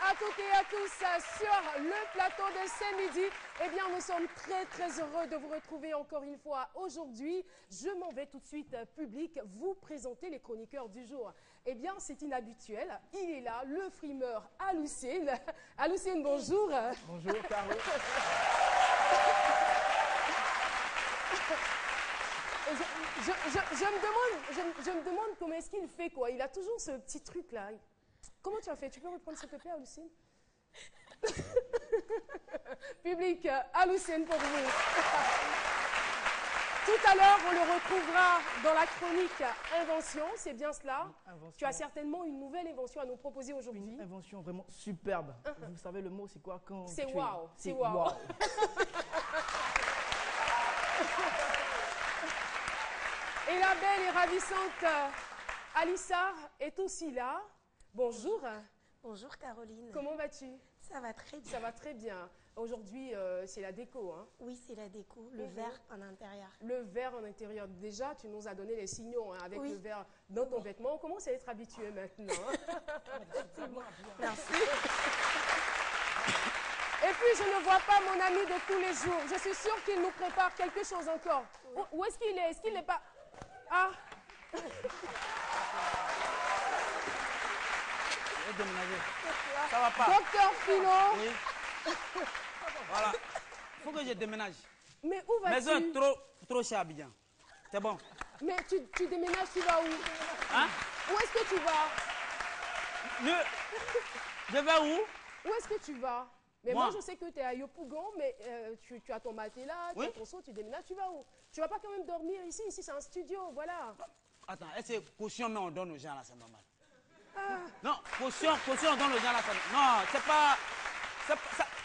à toutes et à tous sur le plateau de ce midi. Eh bien, nous sommes très heureux de vous retrouver encore une fois aujourd'hui. Je m'en vais tout de suite, public, vous présenter les chroniqueurs du jour. Eh bien, c'est inhabituel. Il est là, le frimeur Aloucine. Aloucine, bonjour. Bonjour, Caro. Je me demande comment est-ce qu'il fait, quoi. Il a toujours ce petit truc-là. Comment tu as fait? Tu peux reprendre, s'il te plaît, Aloucine? Public, Aloucine pour vous. Tout à l'heure, on le retrouvera dans la chronique Invention, c'est bien cela. Tu as certainement une nouvelle invention à nous proposer aujourd'hui. Une invention vraiment superbe. Vous savez, le mot, c'est quoi quand c'est tu wow. C'est wow. Et la belle et ravissante Alissa est aussi là. Bonjour. Bonjour Caroline. Comment vas-tu? Ça va très bien. Ça va très bien. Aujourd'hui, c'est la déco. Hein? Oui, c'est la déco, le verre en intérieur. Le verre en intérieur. Déjà, tu nous as donné les signaux hein, avec oui. le verre dans ton vêtement. On commence à être habitué maintenant. Merci. Et puis, je ne vois pas mon ami de tous les jours. Je suis sûre qu'il nous prépare quelque chose encore. Oui. Où est-ce qu'il est? Est-ce qu'il n'est pas... Ah Ça va pas. Docteur Philo. Oui. Voilà. Il faut que je déménage. Mais où vas-tu? Maison trop cher à Abidjan. C'est bon. Mais tu déménages, tu vas où? Hein? Où est-ce que tu vas? Je vais où? Où est-ce que tu vas? Mais moi, je sais que tu es à Yopougon, mais tu as ton matelas, tu as ton seau, tu déménages, tu vas où? Tu vas pas quand même dormir ici? Ici, c'est un studio, voilà. Attends, est-ce que caution, mais on donne aux gens là, c'est normal? Non, caution, on donne aux gens là, c'est... Non, c'est pas...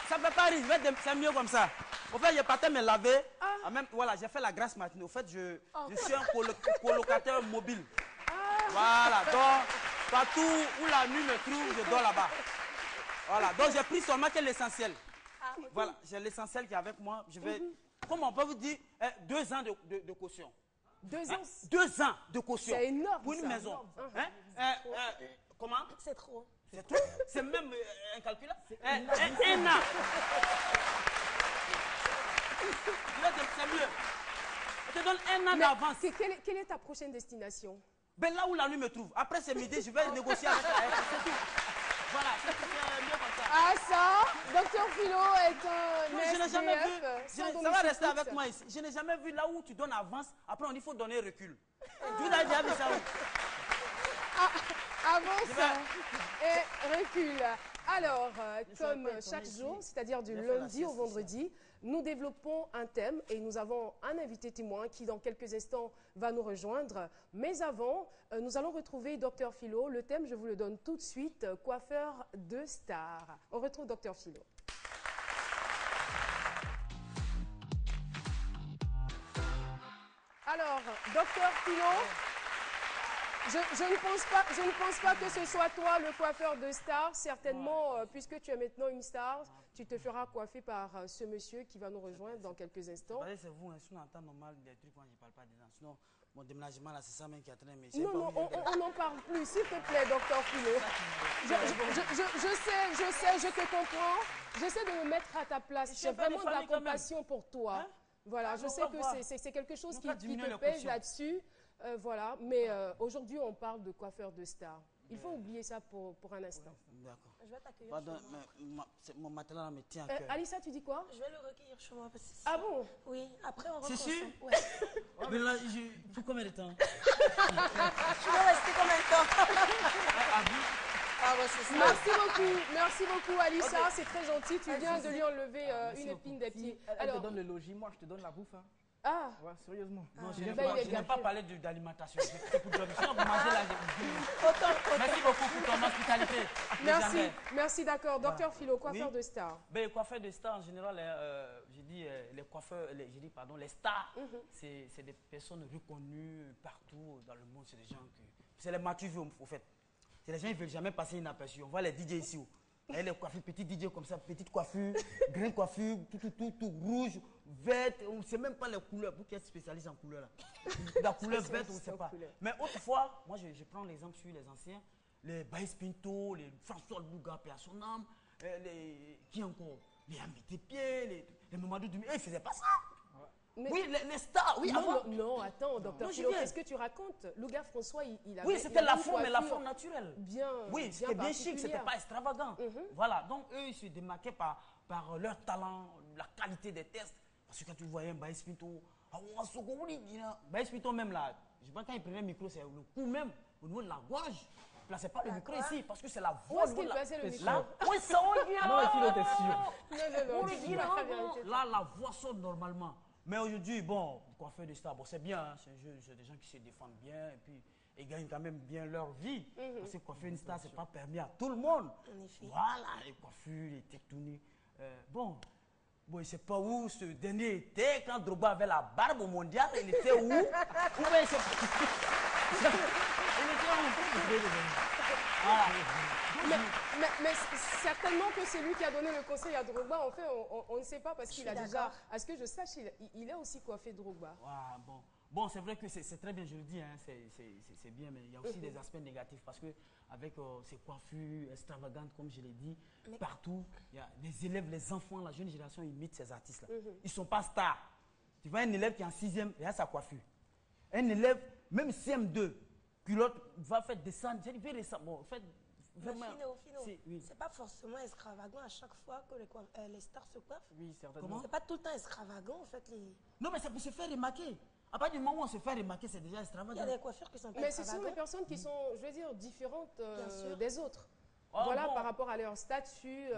Ça ne fait pas rire, c'est mieux comme ça. Au fait, je partais me laver. Ah, même, voilà, j'ai fait la grasse matinée. Au fait, je suis un colocataire mobile. Voilà, donc, partout où la nuit me trouve, je dors là-bas. Voilà, donc j'ai pris seulement l'essentiel. Okay. Voilà, j'ai l'essentiel qui est avec moi. Je vais, comment on peut vous dire, 2 ans de caution. 2 ans? 2 ans de caution. C'est énorme. Pour une maison. Comment? C'est trop. C'est trop? C'est même incalculable. Un an. C'est mieux. Je te donne 1 an d'avance. Quelle est ta prochaine destination? Ben là où la nuit me trouve. Après ce midi, je vais négocier avec elle. C'est tout. Voilà, c'est mieux comme ça. Ah ça, Docteur Philo est un je n'ai jamais vu. Ça va rester avec moi ici. Je n'ai jamais vu là où tu donnes avance, après on dit faut donner recul. Tu l'as déjà vu ça où? Avance et recul. Alors, comme chaque jour, c'est-à-dire du lundi au vendredi, nous développons un thème et nous avons un invité témoin qui, dans quelques instants, va nous rejoindre. Mais avant, nous allons retrouver Docteur Philo. Le thème, je vous le donne tout de suite, coiffeur de star. On retrouve Docteur Philo. Alors, Docteur Philo... Je ne pense pas que ce soit toi le coiffeur de star. Certainement, puisque tu es maintenant une star, tu te feras coiffer par ce monsieur qui va nous rejoindre dans quelques instants. C'est vous, sinon en temps normal, des trucs quand je ne parle pas des gens. Sinon, mon déménagement là, c'est ça même qui a traîné. Non, on n'en parle plus, s'il te plaît, Docteur Philo. Je sais, je te comprends. J'essaie de me mettre à ta place. J'ai vraiment de la compassion pour toi. Hein? Voilà, je sais que c'est quelque chose qui te pèse là-dessus. Voilà, mais aujourd'hui, on parle de coiffeur de star. Il faut oublier ça pour un instant. D'accord. Je vais t'accueillir. Pardon, mais mon matelas me tient à cœur. Alissa, tu dis quoi? Je vais le recueillir chez moi. Parce que ah bon? Oui, après on reprend. C'est sûr? Ouais. Mais là, pour combien de temps? Tu veux rester combien de temps? Merci beaucoup Alissa, okay. C'est très gentil. Tu viens de lui enlever une épine des pieds. Elle te donne le logis, moi je te donne la bouffe. Hein. Ah ouais, sérieusement. Non, je n'ai pas parlé d'alimentation. C'est pour dormir. Sinon, vous mangez là. Merci beaucoup pour ton hospitalité. Merci, d'accord. Docteur Philo, coiffeur de star. Ben, coiffeur de star, en général, j'ai dit les coiffeurs, les stars, c'est des personnes reconnues partout dans le monde. C'est des gens qui... C'est les matures, au fait. C'est les gens qui ne veulent jamais passer inaperçus. On voit les DJ ici. Elle est coiffée, petit DJ comme ça, petite coiffure, grain coiffure, tout, rouge, verte. On ne sait même pas les couleurs. Vous qui êtes spécialiste en couleurs là. La couleur verte, on ne sait pas. Mais autrefois, moi je prends l'exemple sur les anciens. les Baïs Pinto, les François Louga, paix à son âme, qui encore? Les Amité Pied, les Mamadou Doumé, ils ne faisaient pas ça. Mais oui, les stars, oui, avant. Non, attends, docteur Non, Philo, qu'est-ce que tu racontes? Louga François, il avait... Oui, c'était la forme, mais la forme naturelle. Bien. Oui, c'était bien chic, c'était pas extravagant. Voilà, donc eux, ils se démarquaient par leur talent, la qualité des tests. Parce que quand tu voyais un Baïs Pinto, Baïs Pinto même là, je sais pas quand il prenait le micro, c'est le coup même, au niveau de la gorge. Il ne plaçait pas le micro ici, parce que c'est la voix. Où est-ce qu'il plaçait le micro? Oui, ça, on dit. Non, Philo, t'es sûr. Non, dis pas la vérité. Là, la voix sort normalement. Mais aujourd'hui, bon, coiffeur de star, bon, c'est bien, hein, c'est des gens qui se défendent bien et puis ils gagnent quand même bien leur vie. Parce que coiffer une star, c'est pas permis à tout le monde. En effet. Voilà, les coiffures, les techniques. Bon, je ne sais pas où ce dernier était, quand Drogba avait la barbe au mondial, il était où? Où bien, il était où? Voilà. Mais certainement que c'est lui qui a donné le conseil à Drogba. En fait, on ne sait pas parce qu'il a déjà... À ce que je sache, il a aussi coiffé Drogba. Ouais, bon, c'est vrai que c'est très bien, je le dis, hein, c'est bien, mais il y a aussi des aspects négatifs parce que avec ces coiffures extravagantes, comme je l'ai dit, partout, il y a les élèves, les enfants, la jeune génération imitent ces artistes-là. Ils ne sont pas stars. Tu vois un élève qui est en 6e, il a sa coiffure. Un élève, même CM2, culotte, va faire descendre, j'ai dit, récemment, bon, en fait, vraiment, Fino, oui. c'est pas forcément extravagant à chaque fois que les stars se coiffent. Oui, certainement. C'est pas tout le temps extravagant en fait. Non, mais c'est pour se faire remarquer. À partir du moment où on se fait remarquer, c'est déjà extravagant. Il y a des coiffures qui sont pas mais extravagantes. Mais ce sont des personnes qui sont, je veux dire, différentes des autres. Oh, voilà, bon. Par rapport à leur statut,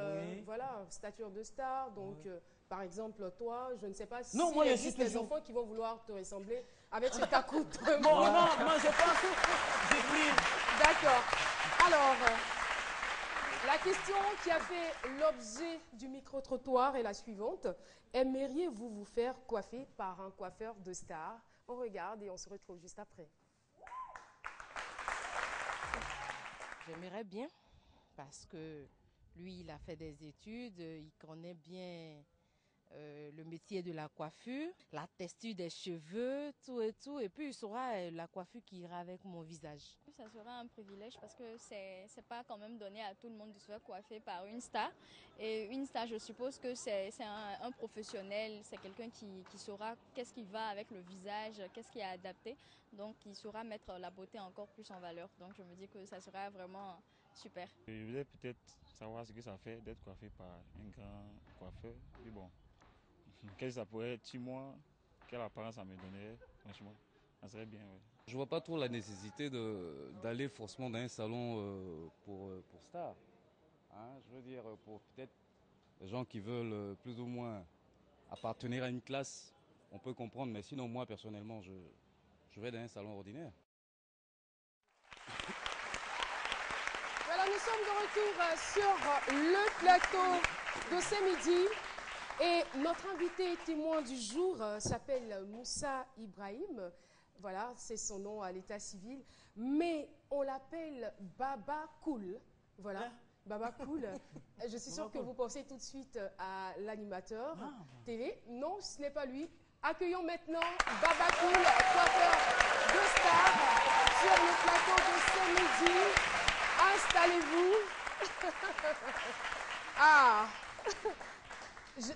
voilà, stature de star. Donc, par exemple, toi, je ne sais pas si il existe des enfants qui vont vouloir te ressembler avec cet accoutrement. Non, je pense que j'ai pris. D'accord. Alors, la question qui a fait l'objet du micro-trottoir est la suivante. Aimeriez-vous vous faire coiffer par un coiffeur de star? On regarde et on se retrouve juste après. J'aimerais bien parce que lui, il a fait des études, il connaît bien le métier de la coiffure, la texture des cheveux, tout, et puis il saura la coiffure qui ira avec mon visage. Ça sera un privilège parce que c'est pas quand même donné à tout le monde de se faire coiffer par une star. Et une star, je suppose que c'est un professionnel, c'est quelqu'un qui saura qu'est-ce qui va avec le visage, qu'est-ce qui est adapté. Donc, il saura mettre la beauté encore plus en valeur. Donc, je me dis que ça sera vraiment super. Je voulais peut-être savoir ce que ça fait d'être coiffé par un grand coiffeur. Puis bon, quel ça pourrait être sur moi, quelle apparence ça me donnerait, franchement, ça serait bien. Ouais. Je vois pas trop la nécessité d'aller forcément dans un salon pour star. Hein, je veux dire, pour peut-être les gens qui veulent plus ou moins appartenir à une classe, on peut comprendre, mais sinon moi personnellement, je vais dans un salon ordinaire. Voilà, nous sommes de retour sur le plateau de ce midi. Et notre invité témoin du jour s'appelle Moussa Ibrahim. Voilà, c'est son nom à l'état civil. Mais on l'appelle Baba Cool. Voilà, Baba Cool. Je suis sûre que vous pensez tout de suite à l'animateur télé. Non, ce n'est pas lui. Accueillons maintenant Baba Cool, coiffeur de star, sur le plateau de ce midi. Installez-vous. Ah.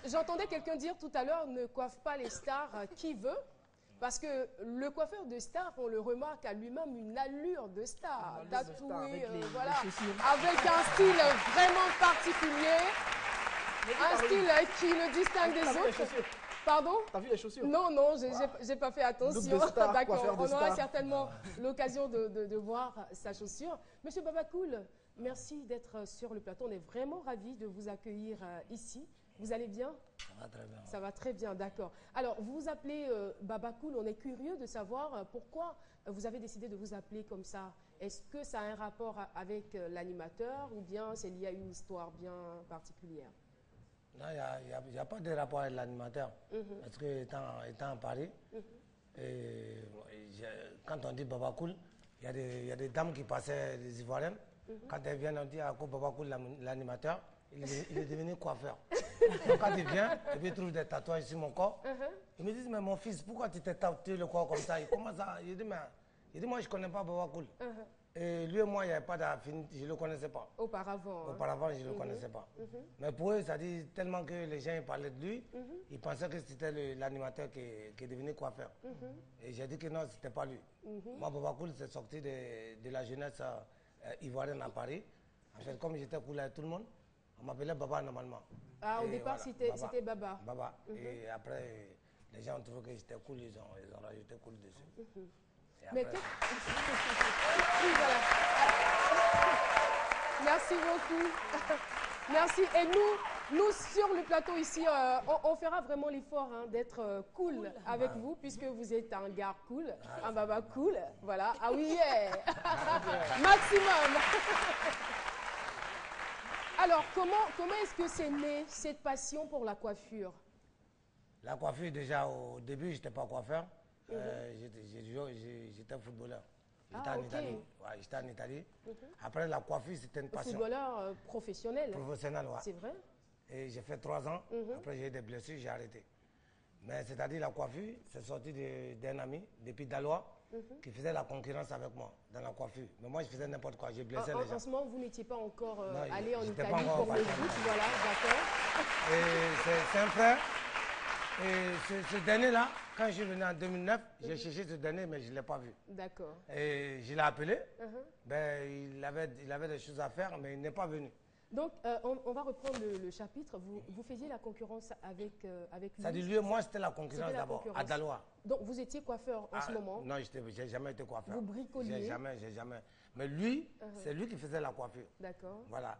J'entendais quelqu'un dire tout à l'heure, ne coiffe pas les stars qui veut, parce que le coiffeur de star, on le remarque, a lui-même une allure de star, tatoué, voilà, avec un style vraiment particulier, un style qui le distingue des autres. Pardon? T'as vu les chaussures? Non, j'ai pas fait attention. D'accord, on aura certainement l'occasion de voir sa chaussure. Monsieur Babacool, merci d'être sur le plateau. On est vraiment ravis de vous accueillir ici. Vous allez bien? Ça va très bien. Ça va très bien, d'accord. Alors, vous vous appelez Babacool. On est curieux de savoir pourquoi vous avez décidé de vous appeler comme ça. Est-ce que ça a un rapport avec l'animateur ou bien c'est lié à une histoire bien particulière? Non, il n'y a pas de rapport avec l'animateur. Parce que étant à Paris, et quand on dit Babacool, il y a des dames qui passaient, les Ivoiriennes. Quand elles viennent, on dit à quoi Babacool, l'animateur, il est devenu coiffeur. Donc, quand il vient, et puis il trouve des tatouages sur mon corps, il me dit, mais mon fils, pourquoi tu t'es tatoué le corps comme ça? Il commence à. Il dit, moi, je ne connais pas Babacool. Et lui et moi, il n'y avait pas d'affinité, je ne le connaissais pas. Auparavant. Auparavant, je ne le connaissais pas. Mais pour eux, ça dit tellement que les gens parlaient de lui, ils pensaient que c'était l'animateur qui est devenu coiffeur. Et j'ai dit que non, ce n'était pas lui. Moi, Baba Cool, c'est sorti de la jeunesse ivoirienne à Paris. En fait, comme j'étais cool avec tout le monde, on m'appelait Baba normalement. Ah, au Et départ, voilà, c'était Baba. Baba. Et après, les gens ont trouvé que j'étais cool, ils ont rajouté cool dessus. Mais oui, voilà. Merci beaucoup. Merci. Et nous sur le plateau ici, on fera vraiment l'effort d'être cool avec vous, puisque vous êtes un gars cool, un baba cool. Voilà. Ah oui, yeah. Maximum. Alors, comment est-ce que c'est né, cette passion pour la coiffure? La coiffure, déjà, au début, je n'étais pas coiffeur. J'étais footballeur. J'étais en Italie. Ouais, j'étais en Italie. Après, la coiffure, c'était une passion. Footballeur professionnel. Professionnel, ouais. C'est vrai. Et j'ai fait 3 ans. Après, j'ai eu des blessures, j'ai arrêté. Mais c'est-à-dire, la coiffure, c'est sorti d'un ami, depuis Dalois, qui faisait la concurrence avec moi dans la coiffure. Mais moi, je faisais n'importe quoi. J'ai blessé les gens. En ce moment, vous n'étiez pas encore allé en j'étais Italie pas pour le foot. Voilà, d'accord. Et c'est un frère. Et ce dernier-là, quand je suis venu en 2009, j'ai cherché ce dernier, mais je ne l'ai pas vu. D'accord. Et je l'ai appelé. Ben, il avait des choses à faire, mais il n'est pas venu. Donc, on va reprendre le chapitre. Vous faisiez la concurrence avec lui. Ça dit, lui et moi, c'était la concurrence d'abord, à Dalois. Donc, vous étiez coiffeur en ce moment? Non, je n'ai jamais été coiffeur. Vous bricoliez? J'ai jamais. Mais lui, c'est lui qui faisait la coiffure. D'accord. Voilà.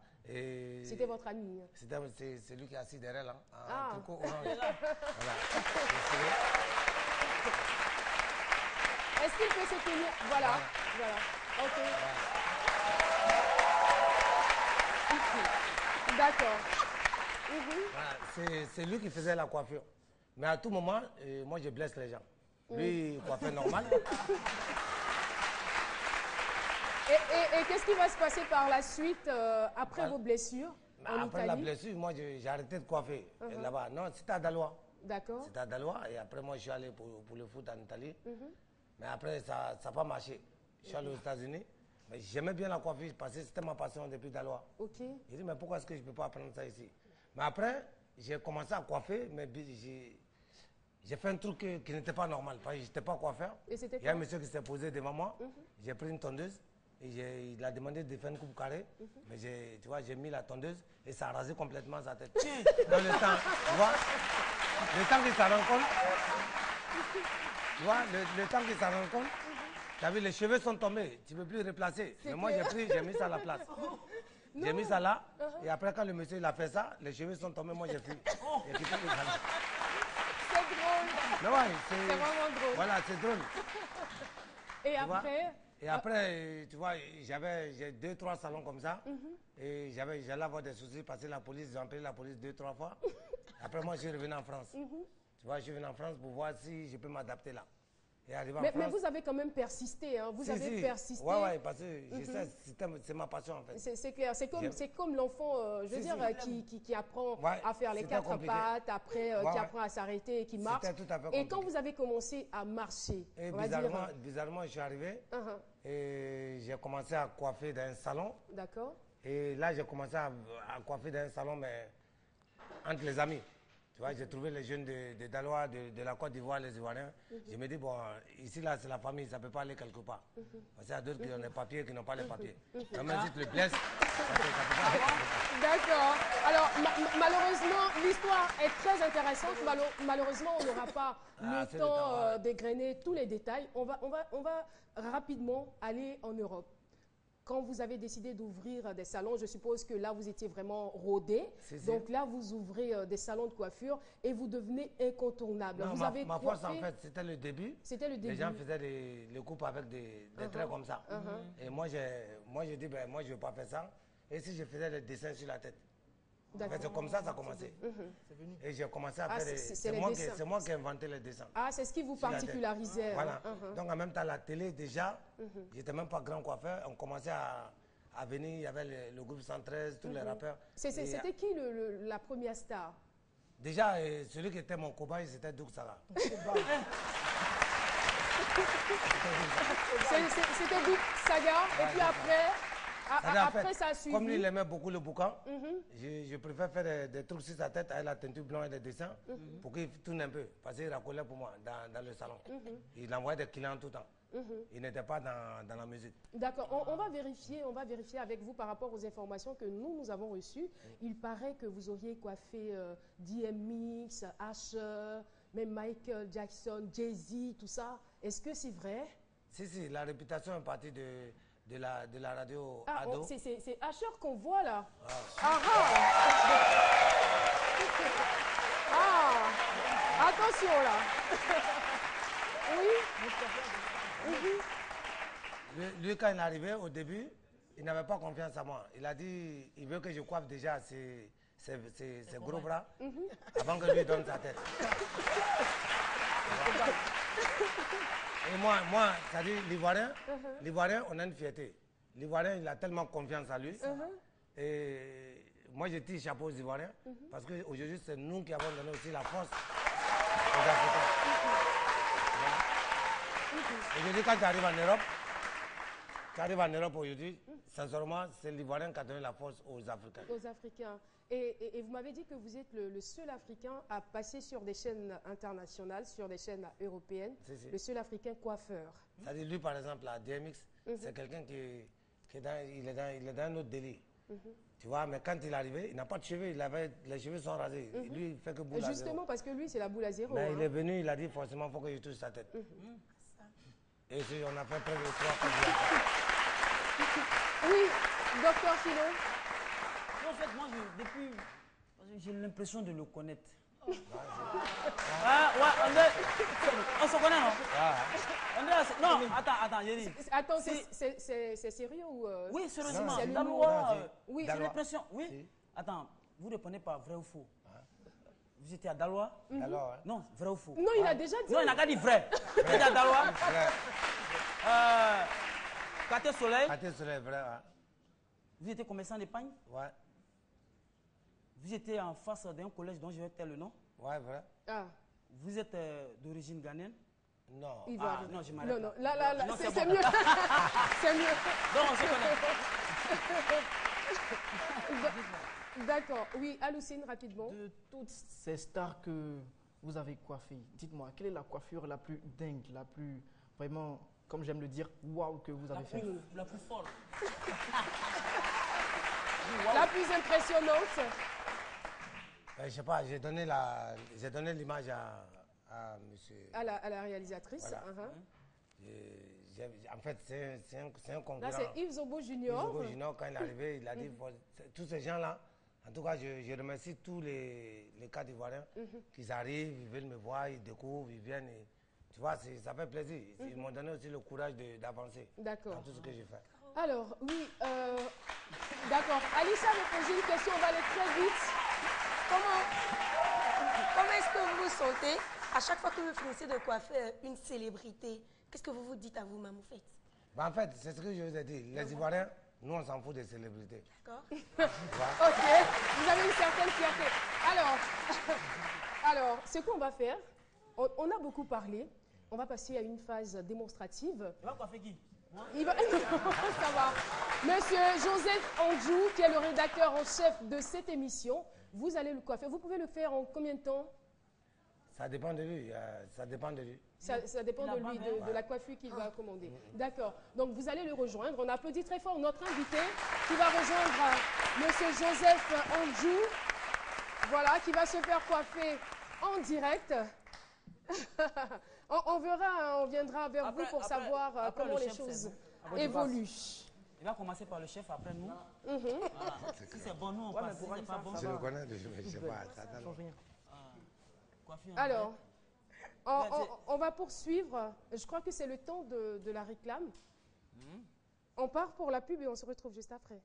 C'était votre ami? C'est lui qui est assis derrière là. Ah. Voilà. Est-ce qu'il peut se tenir? Voilà. Ok. D'accord. Voilà, c'est lui qui faisait la coiffure. Mais à tout moment, moi, je blesse les gens. Lui, il coiffait normal. Et qu'est-ce qui va se passer par la suite après vos blessures en Après Italie? la blessure, moi, j'ai arrêté de coiffer là-bas. Non, c'était à Dalois. D'accord. C'était à Dalois. Et après, moi, je suis allé pour le foot en Italie. Mais après, ça n'a pas marché. Je suis allé aux États-Unis. Mais j'aimais bien la coiffure parce que c'était ma passion depuis Dalois. Ok. J'ai dit, mais pourquoi est-ce que je ne peux pas apprendre ça ici? Mais après, j'ai commencé à coiffer, mais j'ai fait un truc qui n'était pas normal. Parce que je n'étais pas coiffeur. Et c'était quoi? Il y a un monsieur qui s'est posé devant moi. J'ai pris une tondeuse. Et il a demandé de faire une coupe carrée, mais tu vois, j'ai mis la tondeuse et ça a rasé complètement sa tête. Dans le temps, tu vois, le temps que ça rencontre, tu vois, le temps que ça rencontre, tu as vu, les cheveux sont tombés, tu ne peux plus replacer. Mais moi, j'ai mis ça à la place. J'ai mis ça là, et après, quand le monsieur il a fait ça, les cheveux sont tombés, moi, j'ai fui. C'est drôle. Ouais, c'est vraiment drôle. Voilà, c'est drôle. Et après? Et après, tu vois, j'ai 2-3 salons comme ça. Et j'allais avoir des soucis parce que j'ai appelé la police 2-3 fois. Après, moi, je suis revenu en France. Tu vois, je suis venu en France pour voir si je peux m'adapter là. Et arrivé en France, mais vous avez quand même persisté, hein? Vous avez persisté. Oui, parce que c'est ma passion en fait. C'est clair, c'est comme l'enfant, je veux dire, qui apprend à faire les 4 pattes, après qui apprend à s'arrêter et qui marche. Tout à fait compliqué. Et quand vous avez commencé à marcher, et bizarrement, je suis arrivé et j'ai commencé à coiffer dans un salon. D'accord. Et là, j'ai commencé à coiffer dans un salon, mais entre les amis. Tu vois, j'ai trouvé les jeunes de Dalois, de la Côte d'Ivoire, les Ivoiriens. Je me dis, bon, ici, là, c'est la famille, ça ne peut pas aller quelque part. Parce qu'il y a d'autres qui ont les papiers, qui n'ont pas les papiers. Quand même, si tu le blesses, ça peut pas aller quelque part. D'accord. Alors, malheureusement, l'histoire est très intéressante. Malheureusement, on n'aura pas le temps d'égrener tous les détails. On va rapidement aller en Europe. Quand vous avez décidé d'ouvrir des salons, je suppose que là, vous étiez vraiment rodé. Donc là, vous ouvrez des salons de coiffure et vous devenez incontournable. Non, vous avez ma force, en fait, c'était le début. C'était le début. Les gens faisaient les coupes avec des traits comme ça. Et moi, j'ai dit, ben, moi, je ne veux pas faire ça. Et si je faisais des dessins sur la tête? En fait, c'est comme ça a commencé. Et j'ai commencé à faire c'est moi qui ai inventé les dessins. Ah, c'est ce qui vous particularisait. Voilà. Donc en même temps, la télé, déjà, j'étais même pas grand coiffeur. On commençait à venir, il y avait le groupe 113, tous les rappeurs. C'était qui la première star? Déjà, celui qui était mon cobaye, c'était Douk Sara. C'était Big Saga. Et puis après, après ça a suivi. Comme lui, il aimait beaucoup le boucan, je préfère faire des trucs sur sa tête avec la teinture blanche et des dessins pour qu'il tourne un peu. Parce qu'il racolait pour moi dans le salon. Il envoyait des clients tout le temps. Il n'était pas dans la musique. D'accord, on va vérifier avec vous par rapport aux informations que nous avons reçues. Il paraît que vous auriez coiffé DMX, Asher, même Michael Jackson, Jay-Z, tout ça. Est-ce que c'est vrai? Si, la réputation est partie de la radio Ado. C'est Asher qu'on voit là. Attention là. Oui. Lui, quand il est arrivé, au début, il n'avait pas confiance en moi. Il a dit, il veut que je coiffe déjà ses gros bras avant que lui donne sa tête. Et moi, c'est-à-dire l'Ivoirien, on a une fierté. L'Ivoirien, il a tellement confiance en lui. Et moi, je tire chapeau aux Ivoiriens parce qu'aujourd'hui, c'est nous qui avons donné aussi la force aux Africains. Aujourd'hui, quand tu arrives en Europe, aujourd'hui, sincèrement, c'est l'Ivoirien qui a donné la force aux Africains. Aux Africains. Et vous m'avez dit que vous êtes le seul Africain à passer sur des chaînes internationales, sur des chaînes européennes, le seul Africain coiffeur. C'est-à-dire, lui, par exemple, la DMX, c'est quelqu'un qui est dans un autre délire. Tu vois, mais quand il est arrivé, il n'a pas de cheveux, les cheveux sont rasés. Lui, il fait que boule à zéro. Justement, parce que lui, c'est la boule à zéro. Mais il est venu, il a dit forcément, il faut que je touche sa tête. Et si on a fait près de 3 Oui, docteur Philo. En fait, moi, depuis, j'ai l'impression de le connaître. On se connaît, non? Non, attends, j'ai dit. Attends, c'est sérieux ou... Oui, sérieusement. Oui, j'ai l'impression. Oui. Attends, vous répondez pas vrai ou faux? Vous étiez à Daloa? Non, vrai ou faux? Non, il a déjà dit. Non, il n'a qu'à dire vrai. Vous étiez à Daloa? Quartier Soleil? Quartier Soleil, vrai. Vous étiez commerçant d'épargne? Ouais. Vous étiez en face d'un collège dont je vais taire le nom? Ouais, vrai. Vous êtes d'origine ghanéenne? Non. Non, je m'arrête. Non, là, c'est mieux. C'est mieux. Non, on se connaît. D'accord. Oui, Aloucine, rapidement. De toutes ces stars que vous avez coiffées, dites-moi, quelle est la coiffure la plus dingue, la plus, vraiment, comme j'aime le dire, waouh, que vous avez fait? La plus folle. La plus impressionnante? Je sais pas, j'ai donné l'image à monsieur... À la réalisatrice. Voilà. En fait, c'est un concurrent. Là, c'est Yves Zobo Junior. Yves Zobo Junior, quand il est arrivé, il a dit, tous ces gens-là, en tout cas, je remercie tous les cas d'Ivoiriens qui arrivent, ils veulent me voir, ils découvrent, ils viennent. Tu vois, ça fait plaisir. Ils m'ont donné aussi le courage d'avancer dans tout ce que j'ai fait. Alors, oui, d'accord. Alissa me posait une question, on va aller très vite. Comment est-ce que vous vous sentez à chaque fois que vous finissez de coiffer une célébrité? Qu'est-ce que vous vous dites à vous-même, en fait? En fait, c'est ce que je vous ai dit. Les Ivoiriens, nous, on s'en fout des célébrités. D'accord. Ok, vous avez une certaine fierté. Alors, ce qu'on va faire, on a beaucoup parlé. On va passer à une phase démonstrative. Il va coiffer qui? Ça va. Monsieur Joseph Andjou, qui est le rédacteur en chef de cette émission, vous allez le coiffer. Vous pouvez le faire en combien de temps? Ça dépend de lui. Ça dépend de lui. Ça dépend de lui, de la coiffure qu'il va commander. D'accord. Donc, vous allez le rejoindre. On applaudit très fort notre invité qui va rejoindre Monsieur Joseph Andjou. Voilà, qui va se faire coiffer en direct. On verra, on viendra vers vous pour savoir comment les choses évoluent. Il va commencer par le chef après nous. Si c'est bon, nous on passe. Si c'est pas bon, je le connais, je ne sais pas. Ça change rien. Alors, on va poursuivre. Je crois que c'est le temps de la réclame. On part pour la pub et on se retrouve juste après.